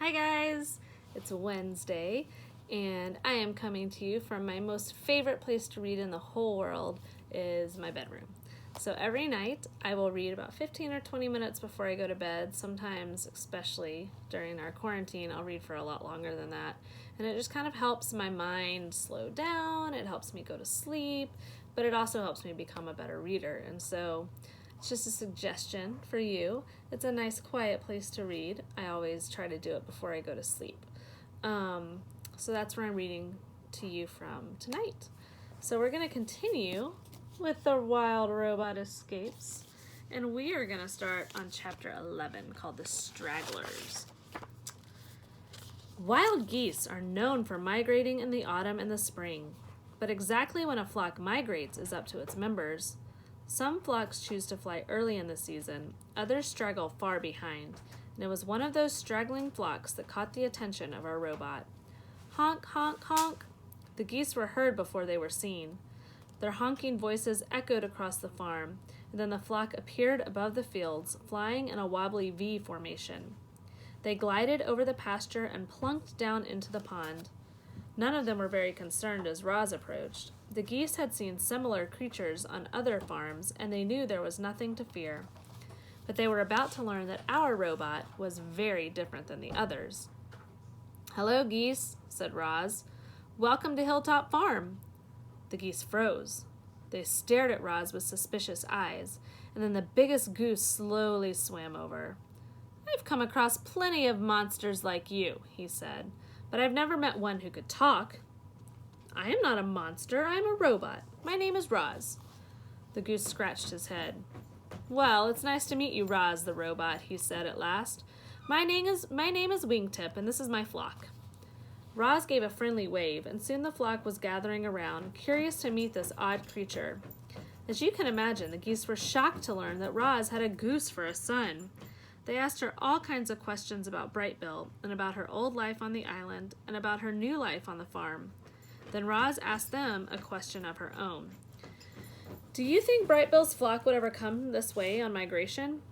Hi guys, it's Wednesday and I am coming to you from my most favorite place to read in the whole world is my bedroom. So every night I will read about 15 or 20 minutes before I go to bed. Sometimes, especially during our quarantine, I'll read for a lot longer than that. And it just kind of helps my mind slow down, it helps me go to sleep, but it also helps me become a better reader. And so it's just a suggestion for you. It's a nice quiet place to read. I always try to do it before I go to sleep. So that's where I'm reading to you from tonight. So we're going to continue with the Wild Robot Escapes. And we are going to start on chapter 11 called The Stragglers. Wild geese are known for migrating in the autumn and the spring. But exactly when a flock migrates is up to its members. Some flocks choose to fly early in the season, others straggle far behind, and it was one of those straggling flocks that caught the attention of our robot. Honk, honk, honk! The geese were heard before they were seen. Their honking voices echoed across the farm, and then the flock appeared above the fields, flying in a wobbly V formation. They glided over the pasture and plunked down into the pond. None of them were very concerned as Roz approached. The geese had seen similar creatures on other farms, and they knew there was nothing to fear. But they were about to learn that our robot was very different than the others. "Hello, geese," said Roz. "Welcome to Hilltop Farm." The geese froze. They stared at Roz with suspicious eyes, and then the biggest goose slowly swam over. "I've come across plenty of monsters like you," he said, "but I've never met one who could talk." "I am not a monster, I am a robot. My name is Roz." The goose scratched his head. "Well, it's nice to meet you, Roz the robot," he said at last. My name is Wingtip, and this is my flock." Roz gave a friendly wave, and soon the flock was gathering around, curious to meet this odd creature. As you can imagine, the geese were shocked to learn that Roz had a goose for a son. They asked her all kinds of questions about Brightbill, and about her old life on the island, and about her new life on the farm. Then Roz asked them a question of her own. "Do you think Brightbill's flock would ever come this way on migration?"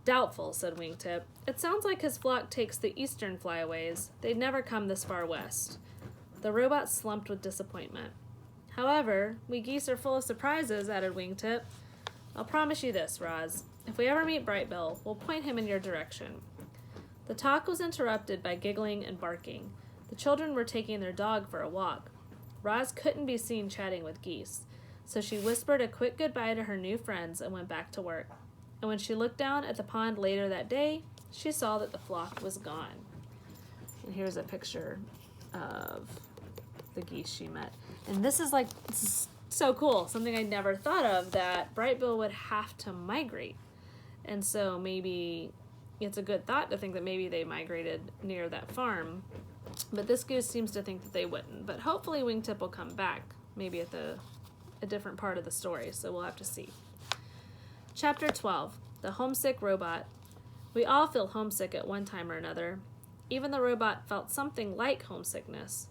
Doubtful," said Wingtip. "It sounds like his flock takes the eastern flyaways. They'd never come this far west." The robot slumped with disappointment. "However, we geese are full of surprises," added Wingtip. "I'll promise you this, Roz. If we ever meet Brightbill, we'll point him in your direction." The talk was interrupted by giggling and barking. The children were taking their dog for a walk. Roz couldn't be seen chatting with geese, so she whispered a quick goodbye to her new friends and went back to work. And when she looked down at the pond later that day, she saw that the flock was gone. And here's a picture of the geese she met. And this is so cool, something I never thought of, that Brightbill would have to migrate. And so maybe it's a good thought to think that maybe they migrated near that farm. But this goose seems to think that they wouldn't. But hopefully Wingtip will come back, maybe at a different part of the story, so we'll have to see. Chapter 12, The Homesick Robot. We all feel homesick at one time or another. Even the robot felt something like homesickness.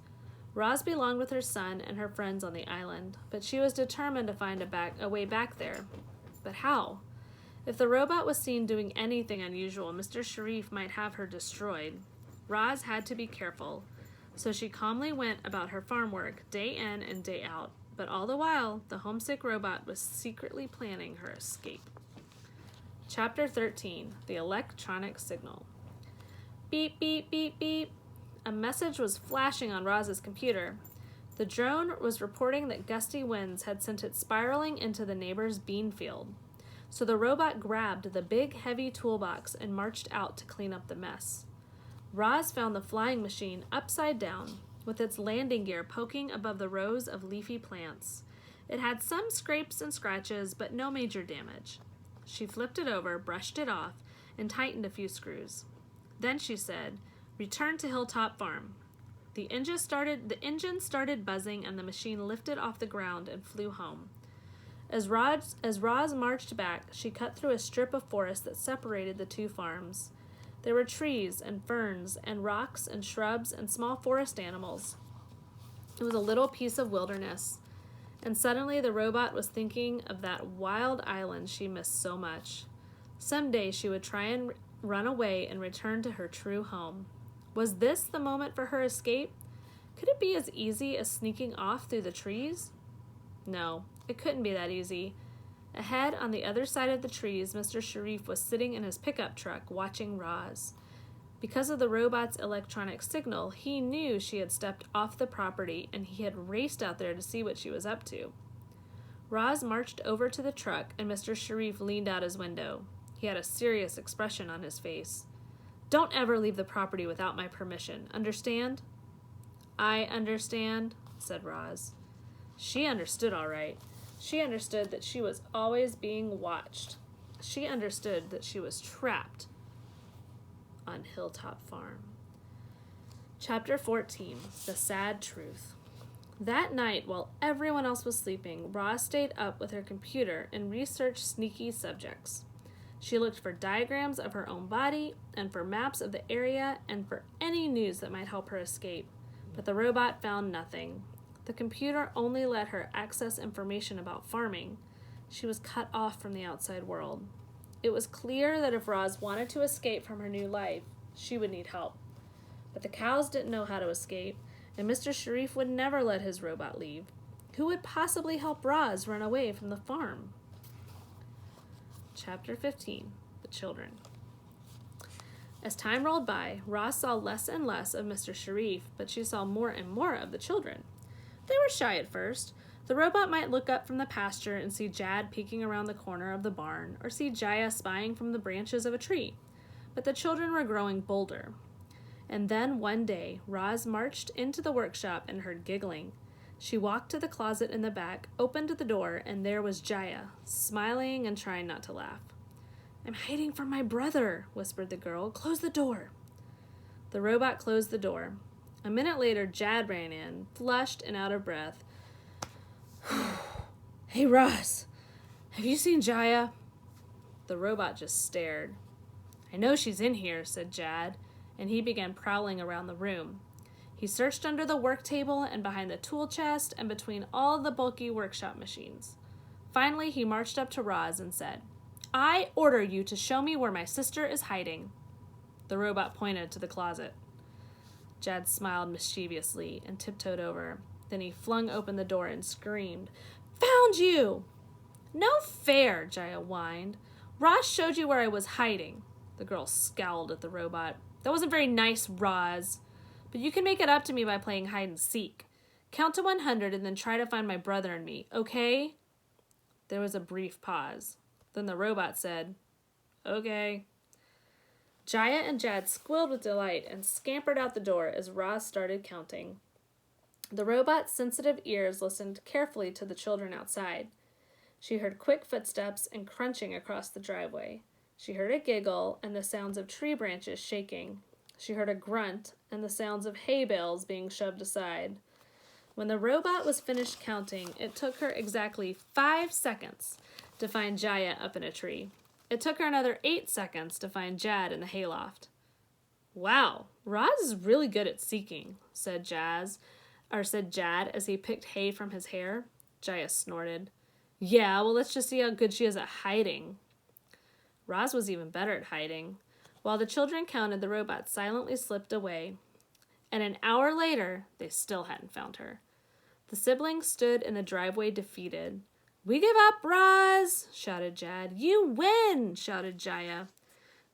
Roz belonged with her son and her friends on the island, but she was determined to find a way back there. But how? If the robot was seen doing anything unusual, Mr. Sharif might have her destroyed. Roz had to be careful, so she calmly went about her farm work day in and day out, but all the while, the homesick robot was secretly planning her escape. Chapter 13, The Electronic Signal. Beep, beep, beep, beep. A message was flashing on Roz's computer. The drone was reporting that gusty winds had sent it spiraling into the neighbor's bean field. So the robot grabbed the big, heavy toolbox and marched out to clean up the mess. Roz found the flying machine upside down, with its landing gear poking above the rows of leafy plants. It had some scrapes and scratches, but no major damage. She flipped it over, brushed it off, and tightened a few screws. Then she said, "Return to Hilltop Farm." The engine started buzzing, and the machine lifted off the ground and flew home. As Roz marched back, she cut through a strip of forest that separated the two farms. There were trees and ferns and rocks and shrubs and small forest animals. It was a little piece of wilderness, and suddenly the robot was thinking of that wild island she missed so much. Someday she would try and run away and return to her true home. Was this the moment for her escape? Could it be as easy as sneaking off through the trees? No, it couldn't be that easy. Ahead, on the other side of the trees, Mr. Sharif was sitting in his pickup truck watching Roz. Because of the robot's electronic signal, he knew she had stepped off the property and he had raced out there to see what she was up to. Roz marched over to the truck and Mr. Sharif leaned out his window. He had a serious expression on his face. "Don't ever leave the property without my permission, understand?" "I understand," said Roz. She understood all right. She understood that she was always being watched. She understood that she was trapped on Hilltop Farm. Chapter 14, The Sad Truth. That night, while everyone else was sleeping, Roz stayed up with her computer and researched sneaky subjects. She looked for diagrams of her own body and for maps of the area and for any news that might help her escape. But the robot found nothing. The computer only let her access information about farming. She was cut off from the outside world. It was clear that if Roz wanted to escape from her new life, she would need help. But the cows didn't know how to escape, and Mr. Sharif would never let his robot leave. Who would possibly help Roz run away from the farm? Chapter 15, The Children. As time rolled by, Roz saw less and less of Mr. Sharif, but she saw more and more of the children. They were shy at first. The robot might look up from the pasture and see Jad peeking around the corner of the barn, or see Jaya spying from the branches of a tree. But the children were growing bolder. And then one day, Roz marched into the workshop and heard giggling. She walked to the closet in the back, opened the door, and there was Jaya, smiling and trying not to laugh. "I'm hiding from my brother," whispered the girl. "Close the door." The robot closed the door. A minute later, Jad ran in, flushed and out of breath. "Hey, Roz, have you seen Jaya?" The robot just stared. "I know she's in here," said Jad, and he began prowling around the room. He searched under the work table and behind the tool chest and between all the bulky workshop machines. Finally, he marched up to Roz and said, "I order you to show me where my sister is hiding." The robot pointed to the closet. Jad smiled mischievously and tiptoed over. Then he flung open the door and screamed, "Found you!" "No fair," Jaya whined. "Roz showed you where I was hiding." The girl scowled at the robot. "That wasn't very nice, Roz. But you can make it up to me by playing hide and seek. Count to 100 and then try to find my brother and me, okay?" There was a brief pause. Then the robot said, "Okay." Jaya and Jad squealed with delight and scampered out the door as Roz started counting. The robot's sensitive ears listened carefully to the children outside. She heard quick footsteps and crunching across the driveway. She heard a giggle and the sounds of tree branches shaking. She heard a grunt and the sounds of hay bales being shoved aside. When the robot was finished counting, it took her exactly 5 seconds to find Jaya up in a tree. It took her another 8 seconds to find Jad in the hayloft. "Wow, Roz is really good at seeking," said Jad as he picked hay from his hair. Jaya snorted. "Yeah, well, let's just see how good she is at hiding." Roz was even better at hiding. While the children counted, the robot silently slipped away. And an hour later, they still hadn't found her. The siblings stood in the driveway defeated. "We give up, Roz!" shouted Jad. "You win!" shouted Jaya.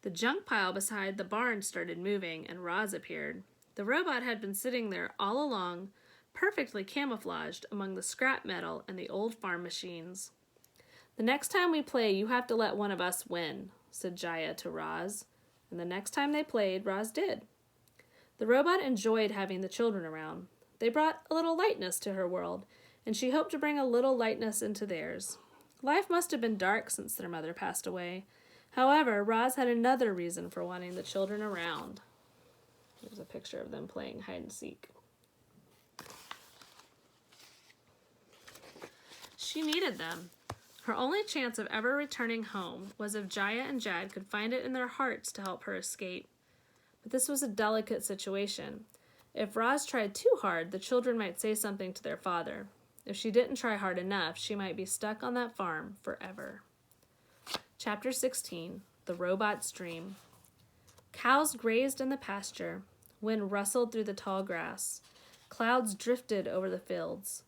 The junk pile beside the barn started moving, and Roz appeared. The robot had been sitting there all along, perfectly camouflaged among the scrap metal and the old farm machines. "The next time we play, you have to let one of us win," said Jaya to Roz. And the next time they played, Roz did. The robot enjoyed having the children around. They brought a little lightness to her world, and she hoped to bring a little lightness into theirs. Life must have been dark since their mother passed away. However, Roz had another reason for wanting the children around. Here's a picture of them playing hide and seek. She needed them. Her only chance of ever returning home was if Jaya and Jad could find it in their hearts to help her escape. But this was a delicate situation. If Roz tried too hard, the children might say something to their father. If she didn't try hard enough, she might be stuck on that farm forever. Chapter 16, The Robot's Dream. Cows grazed in the pasture. Wind rustled through the tall grass. Clouds drifted over the fields.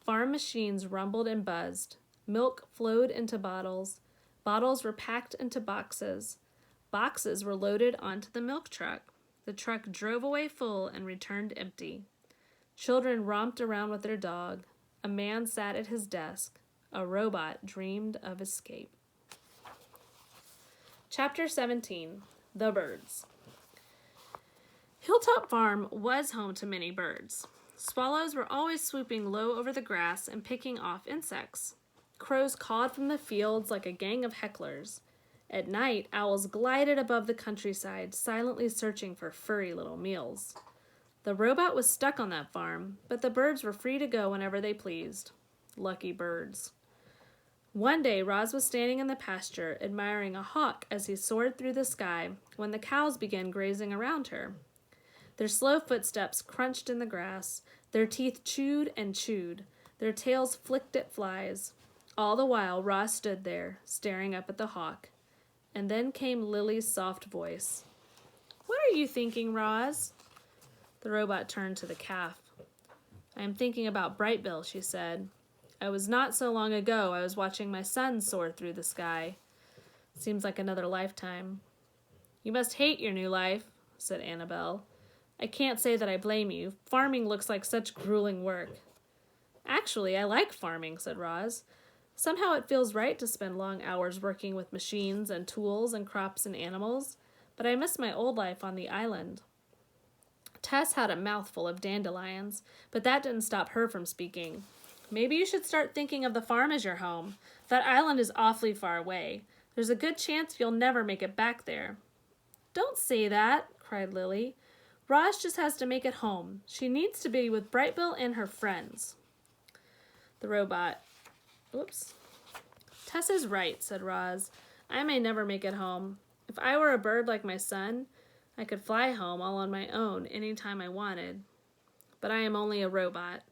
Farm machines rumbled and buzzed. Milk flowed into bottles. Bottles were packed into boxes. Boxes were loaded onto the milk truck. The truck drove away full and returned empty. Children romped around with their dog. A man sat at his desk. A robot dreamed of escape. Chapter 17. The Birds. Hilltop Farm was home to many birds. Swallows were always swooping low over the grass and picking off insects. Crows cawed from the fields like a gang of hecklers. At night, owls glided above the countryside, silently searching for furry little meals. The robot was stuck on that farm, but the birds were free to go whenever they pleased. Lucky birds. One day, Roz was standing in the pasture, admiring a hawk as he soared through the sky, when the cows began grazing around her. Their slow footsteps crunched in the grass. Their teeth chewed and chewed. Their tails flicked at flies. All the while, Roz stood there, staring up at the hawk. And then came Lily's soft voice. "What are you thinking, Roz?" The robot turned to the calf. "I am thinking about Brightbill," she said. "It was not so long ago I was watching my son soar through the sky. Seems like another lifetime." "You must hate your new life," said Annabelle. "I can't say that I blame you. Farming looks like such grueling work." "Actually, I like farming," said Roz. "Somehow it feels right to spend long hours working with machines and tools and crops and animals, but I miss my old life on the island." Tess had a mouthful of dandelions, but that didn't stop her from speaking. "Maybe you should start thinking of the farm as your home. That island is awfully far away. There's a good chance you'll never make it back there." "Don't say that," cried Lily. "Roz just has to make it home. She needs to be with Brightbill and her friends." The robot. "Oops. Tess is right," said Roz. "I may never make it home. If I were a bird like my son, I could fly home all on my own anytime I wanted. But I am only a robot."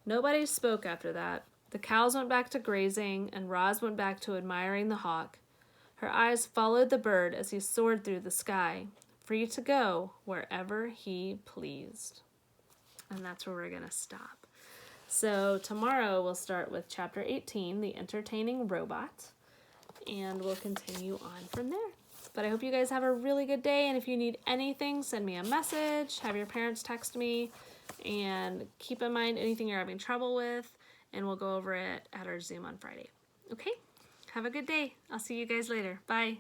Nobody spoke after that. The cows went back to grazing, and Roz went back to admiring the hawk. Her eyes followed the bird as he soared through the sky, free to go wherever he pleased. And that's where we're going to stop. So tomorrow we'll start with Chapter 18, The Entertaining Robot, and we'll continue on from there. But I hope you guys have a really good day, and if you need anything, send me a message, have your parents text me, and keep in mind anything you're having trouble with, and we'll go over it at our Zoom on Friday. Okay? Have a good day. I'll see you guys later. Bye.